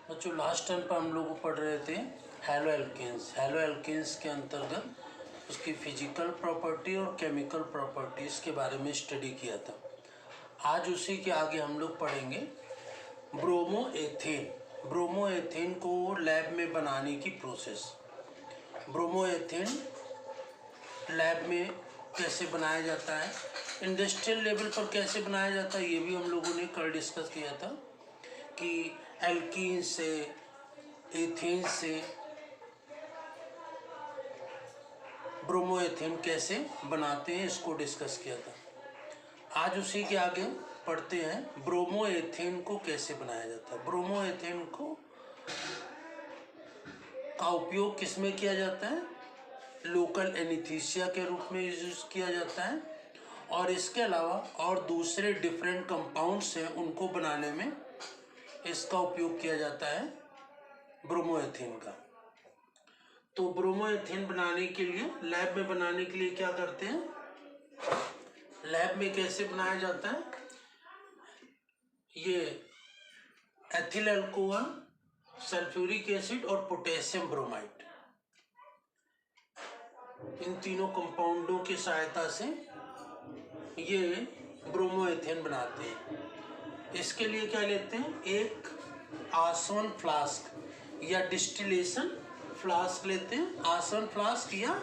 बच्चों last time पर हम लोग पढ़ रहे थे हैलो एल्केन्स। हैलो एल्केन्स के अंतर्गत उसकी फिजिकल प्रॉपर्टी और केमिकल प्रॉपर्टीज़ के बारे में स्टडी किया था। आज उसी के आगे हम लोग पढ़ेंगे ब्रोमोएथेन। ब्रोमोएथेन को लैब में बनाने की प्रोसेस। ब्रोमोएथेन लैब में कैसे बनाया जाता है, इंडस्ट्रियल लेवल पर कैसे बनाया जाता है, ये भी हम लोगों ने कल डिस्कस किया था कि एल्कीन से, एथेन से ब्रोमोएथेन कैसे बनाते हैं, इसको डिस्कस किया था। आज उसी के आगे पढ़ते हैं ब्रोमोएथेन को कैसे बनाया जाता है। ब्रोमोएथेन का उपयोग किस में किया जाता है? लोकल एनेस्थीसिया के रूप में यूज किया जाता है, और इसके अलावा और दूसरे डिफरेंट कंपाउंड्स हैं उनको बनाने में इसका उपयोग किया जाता है ब्रोमोएथेन का। तो ब्रोमोएथेन बनाने के लिए, लैब में बनाने के लिए क्या करते हैं, लैब में कैसे बनाया जाता है, ये एथिल अल्कोहल, सल्फ्यूरिक एसिड और पोटेशियम ब्रोमाइड, इन तीनों कंपाउंडों की सहायता से ये ब्रोमोएथेन बनाते हैं। इसके लिए क्या लेते हैं, एक आसवन फ्लास्क या डिस्टिलेशन फ्लास्क लेते हैं, आसवन फ्लास्क या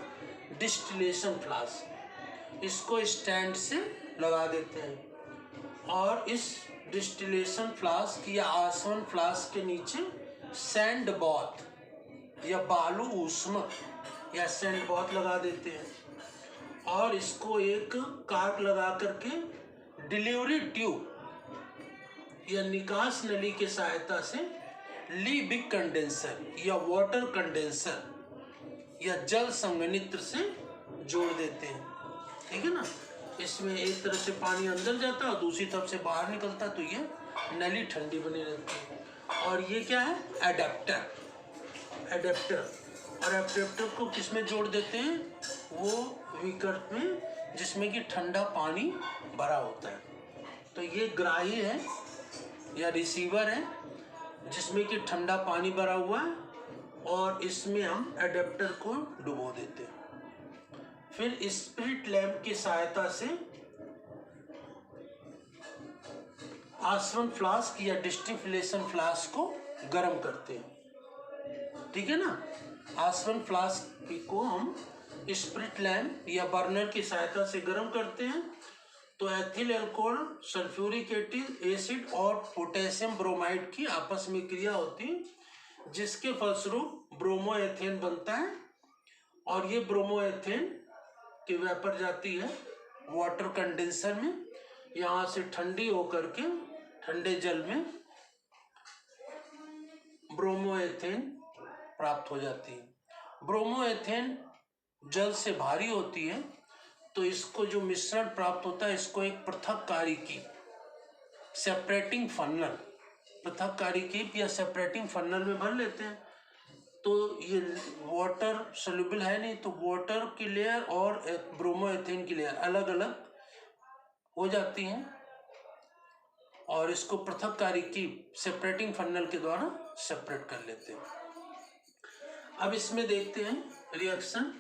डिस्टिलेशन फ्लास्क। इसको स्टैंड से लगा देते हैं और इस डिस्टिलेशन फ्लास्क या आसवन फ्लास्क के नीचे सैंड बॉथ या बालू ऊष्मक या सैंड बॉथ लगा देते हैं, और इसको एक कार्क लगा करके डिलीवरी ट्यूब या निकास नली के सहायता से लीबिक कंडेंसर या वाटर कंडेंसर या जल संघनित्र से जोड़ देते हैं। ठीक है ना, इसमें एक तरफ से पानी अंदर जाता है और दूसरी तरफ से बाहर निकलता है, तो ये नली ठंडी बनी रहती है। और ये क्या है, एडेप्टर। और एडेप्टर को किस में जोड़ देते हैं, वो विकल्प में जिसमें कि ठंडा पानी भरा होता है। तो ये ग्राही है या रिसीवर है जिसमें कि ठंडा पानी भरा हुआ है, और इसमें हम एडेप्टर को डुबो देते हैं। फिर स्पिरिट लैंप की सहायता से आसवन फ्लास्क या डिस्टिलेशन फ्लास्क को गर्म करते हैं। ठीक है ना, आसवन फ्लास्क को हम स्पिरिट लैंप या बर्नर की सहायता से गर्म करते हैं, तो एथिल अल्कोहल, सल्फ्यूरिक एसिड और पोटेशियम ब्रोमाइड की आपस में क्रिया होती है, जिसके फलस्वरूप ब्रोमोएथेन बनता है। और ये ब्रोमोएथेन की वेपर जाती है वाटर कंडेंसर में, यहाँ से ठंडी होकर के ठंडे जल में ब्रोमोएथेन प्राप्त हो जाती है। ब्रोमोएथेन जल से भारी होती है, तो इसको जो मिश्रण प्राप्त होता है, इसको एक पृथककारी की सेपरेटिंग फनल, पृथककारी की या सेपरेटिंग फनल में भर लेते हैं। तो ये वाटर सोल्यूबल है नहीं, तो वाटर की लेयर और ब्रोमोएथेन की लेयर अलग अलग हो जाती हैं, और इसको पृथककारी की सेपरेटिंग फनल के द्वारा सेपरेट कर लेते हैं। अब इसमें देखते हैं रिएक्शन,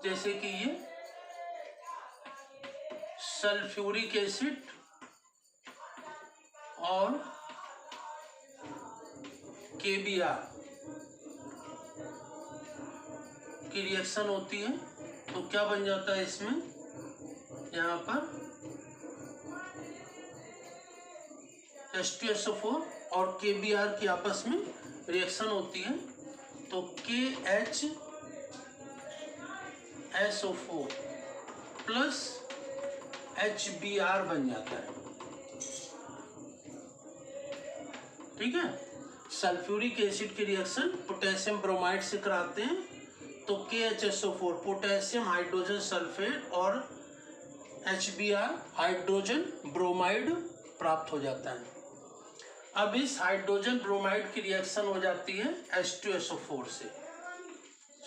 जैसे कि ये सल्फ्यूरिक एसिड और KBr की रिएक्शन होती है, तो क्या बन जाता है इसमें, यहाँ पर H2SO4 और KBr की आपस में रिएक्शन होती है, तो KHSO4 प्लस HBr बन जाता है। ठीक है, सल्फ्यूरिक एसिड की रिएक्शन पोटेशियम ब्रोमाइड से कराते हैं, तो KHSO4 पोटेशियम हाइड्रोजन सल्फेट और HBr हाइड्रोजन ब्रोमाइड प्राप्त हो जाता है। अब इस हाइड्रोजन ब्रोमाइड की रिएक्शन हो जाती है H2SO4 से,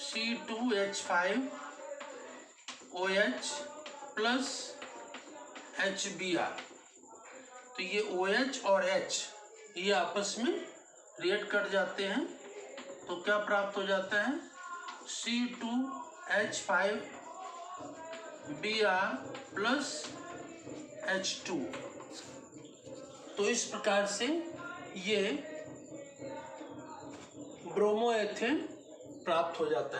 C2H5OH प्लस HBr, तो ये OH और H ये आपस में रिएक्ट कर जाते हैं तो क्या प्राप्त हो जाता है, C2H5Br प्लस H2। तो इस प्रकार से ये ब्रोमोएथेन प्राप्त हो जाता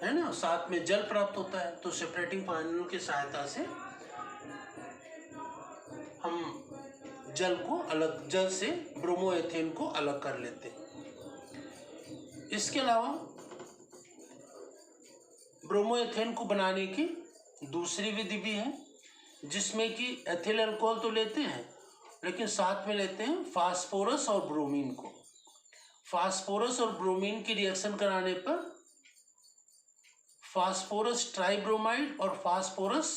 है ना। साथ में जल प्राप्त होता है। तो सेपरेटिंग फाइनल की सहायता से हम जल से ब्रोमोएथेन को अलग कर लेते हैं। इसके अलावा ब्रोमोएथेन को बनाने की दूसरी विधि भी है, जिसमें कि एथिल अल्कोहल तो लेते हैं लेकिन साथ में लेते हैं फास्फोरस और ब्रोमीन को। फास्फोरस और ब्रोमीन की रिएक्शन कराने पर फास्फोरस ट्राइब्रोमाइड और फास्फोरस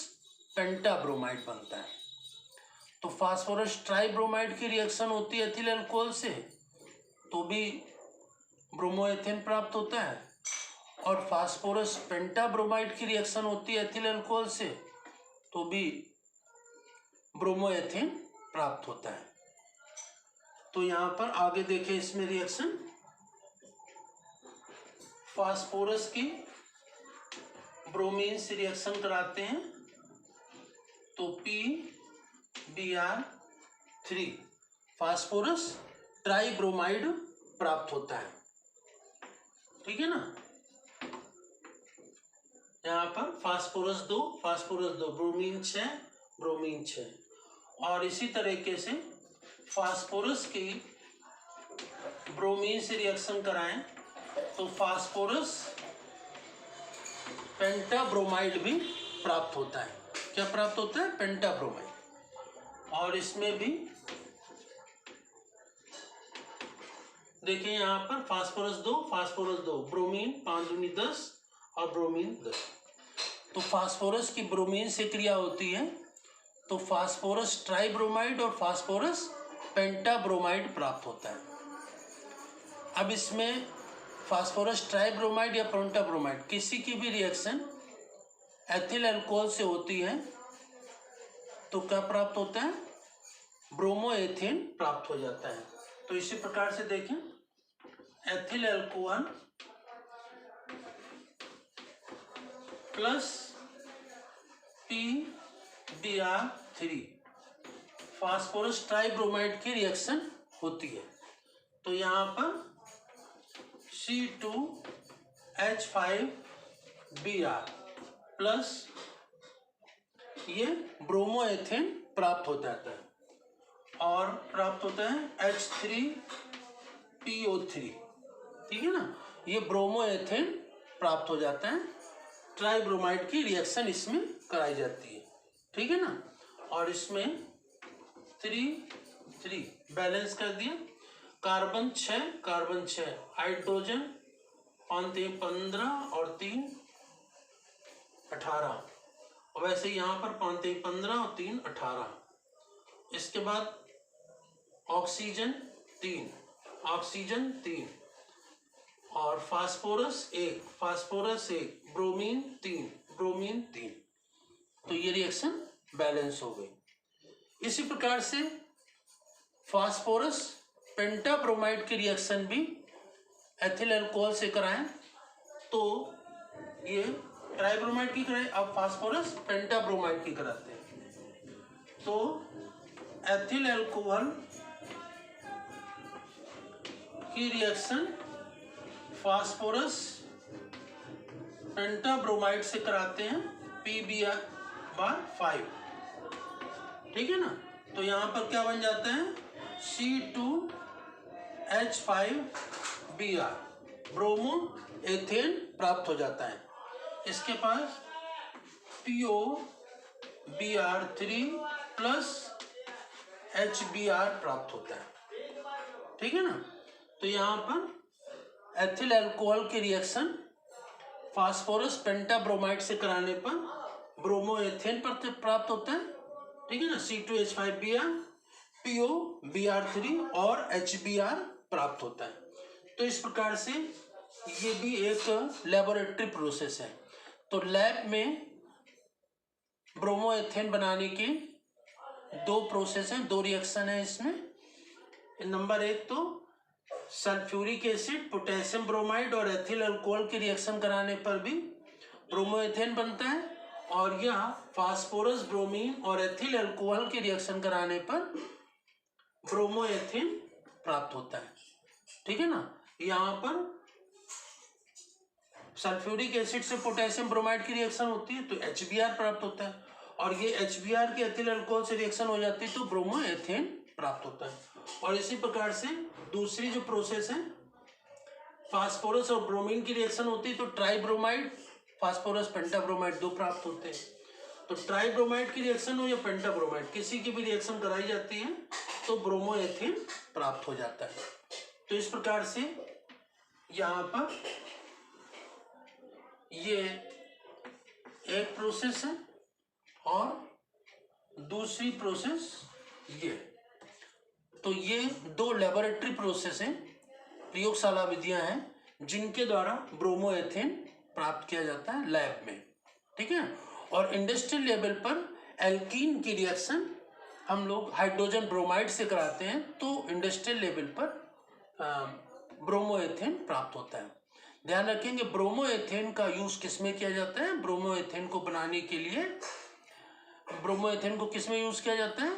पेंटाब्रोमाइड बनता है। तो फास्फोरस ट्राइब्रोमाइड की रिएक्शन होती है एथिल अल्कोहल से, तो भी ब्रोमोएथेन प्राप्त होता है, और फास्फोरस पेंटाब्रोमाइड की रिएक्शन होती है एथिल अल्कोहल से, तो भी ब्रोमोएथेन प्राप्त होता है। तो यहाँ पर आगे देखें, इसमें रिएक्शन फास्फोरस की ब्रोमीन से रिएक्शन कराते हैं तो PBr3 फास्फोरस ट्राइब्रोमाइड प्राप्त होता है। ठीक है ना। यहाँ पर फास्फोरस 2 ब्रोमीन 6 और इसी तरीके से फास्फोरस की ब्रोमीन से रिएक्शन कराएं तो फास्फोरस पेंटाब्रोमाइड भी प्राप्त होता है। क्या प्राप्त होता है, पेंटाब्रोमाइड। और इसमें भी देखिए यहाँ पर फास्फोरस 2 ब्रोमीन 5 दूनी 10 और ब्रोमीन 10। तो फास्फोरस की ब्रोमीन से क्रिया होती है तो फास्फोरस ट्राइब्रोमाइड और फास्फोरस पेंटाब्रोमाइड प्राप्त होता है। अब इसमें फास्फोरस ट्राइब्रोमाइड या पेंटाब्रोमाइड किसी की भी रिएक्शन एथिल अल्कोहल से होती है तो क्या प्राप्त होता है, ब्रोमोएथेन प्राप्त हो जाता है। तो इसी प्रकार से देखें, ethyl alcohol plus PBr3 phosphorus tribromide की रिएक्शन होती है। तो यहाँ पर C2H5Br प्लस ये ब्रोमोएथेन प्राप्त हो जाता है और प्राप्त होता है H3PO3। ठीक है ना। ये ब्रोमोएथेन प्राप्त हो जाता है, ट्राइब्रोमाइड की रिएक्शन इसमें कराई जाती है। ठीक है ना। और इसमें 3 बैलेंस कर दिया, कार्बन 6 हाइड्रोजन 5 और 3 18। और वैसे यहाँ पर 5 और 3 18। इसके बाद ऑक्सीजन 3 और फास्फोरस 1 ब्रोमीन 3। तो ये रिएक्शन बैलेंस हो गई। इसी प्रकार से फास्फोरस पेंटाब्रोमाइड की रिएक्शन भी एथिल अल्कोहल से कराएं तो ये ट्राइब्रोमाइड की कराएं, अब फास्फोरस पेंटाब्रोमाइड की कराते हैं। तो एथिल अल्कोहल की रिएक्शन फास्फोरस पेंटाब्रोमाइड से कराते हैं PBr5। ठीक है ना। तो यहाँ पर क्या बन जाता है, C2H5Br ब्रोमोएथेन प्राप्त हो जाता है। इसके पास POBr3 प्लस HBr प्राप्त होता है। ठीक है ना। तो यहाँ पर एथिल अल्कोहल की रिएक्शन फास्फोरस पेंटाब्रोमाइड से कराने पर ब्रोमोएथेन प्राप्त होता है। ठीक है ना। C2H5Br POBr3 और HBr प्राप्त होता है। तो इस प्रकार से ये भी एक लेबोरेटरी प्रोसेस है। तो लैब में ब्रोमोएथेन बनाने के 2 प्रोसेस हैं, 2 रिएक्शन है इसमें। नंबर 1 तो सल्फ्यूरिक एसिड, पोटेशियम ब्रोमाइड और एथिल अल्कोहल के रिएक्शन कराने पर भी ब्रोमोएथेन बनता है, और यह फास्फोरस ब्रोमीन और एथिल अल्कोहल के रिएक्शन कराने पर ब्रोमोएथेन प्राप्त होता है। ठीक है ना। यहाँ पर सल्फ्यूरिक एसिड से पोटेशियम ब्रोमाइड की रिएक्शन होती है तो HBr प्राप्त होता है, और ये HBr के एथिल अल्कोहल से रिएक्शन हो जाती है तो ब्रोमोएथेन प्राप्त होता है। और इसी प्रकार से दूसरी जो प्रोसेस है, फास्फोरस और ब्रोमीन की रिएक्शन होती है तो ट्राइब्रोमाइड, फास्फोरस, पेंटाब्रोमाइड 2 प्राप्त होते हैं। तो ट्राइब्रोमाइड की रिएक्शन हो या पेंटाब्रोमाइड, किसी की भी रिएक्शन कराई जाती है तो ब्रोमोएथेन प्राप्त हो जाता है। तो इस प्रकार से यहाँ पर ये एक प्रोसेस है और दूसरी प्रोसेस ये। तो ये 2 लेबोरेटरी प्रोसेस हैं, प्रयोगशाला विधियां हैं जिनके द्वारा ब्रोमोएथेन प्राप्त किया जाता है लैब में। ठीक है। और इंडस्ट्रियल लेवल पर एल्कीन की रिएक्शन हम लोग हाइड्रोजन ब्रोमाइड से कराते हैं तो इंडस्ट्रियल लेवल पर ब्रोमोएथेन प्राप्त होता है। ध्यान रखेंगे ब्रोमोएथेन का यूज किसमें किया जाता है। ब्रोमोएथेन को बनाने के लिए ब्रोमोएथेन को किसमें यूज किया जाता है,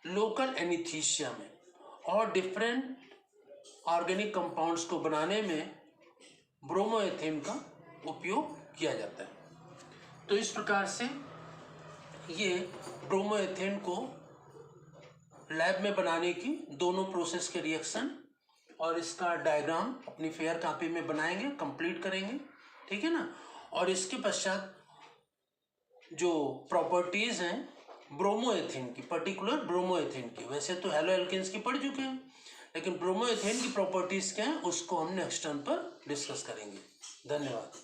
लोकल एनेस्थीसिया में, और डिफरेंट ऑर्गेनिक कंपाउंड्स को बनाने में ब्रोमोएथेन का उपयोग किया जाता है। तो इस प्रकार से ये ब्रोमोएथेन को लैब में बनाने की दोनों प्रोसेस के रिएक्शन और इसका डायग्राम अपनी फेयर कॉपी में बनाएंगे, कंप्लीट करेंगे। ठीक है ना। और इसके पश्चात जो प्रॉपर्टीज हैं ब्रोमोएथेन की, पर्टिकुलर ब्रोमोएथेन की, वैसे तो हैलो एल्केन्स की पढ़ चुके हैं, लेकिन ब्रोमोएथेन की प्रॉपर्टीज क्या है उसको हम नेक्स्ट टर्म पर डिस्कस करेंगे। धन्यवाद।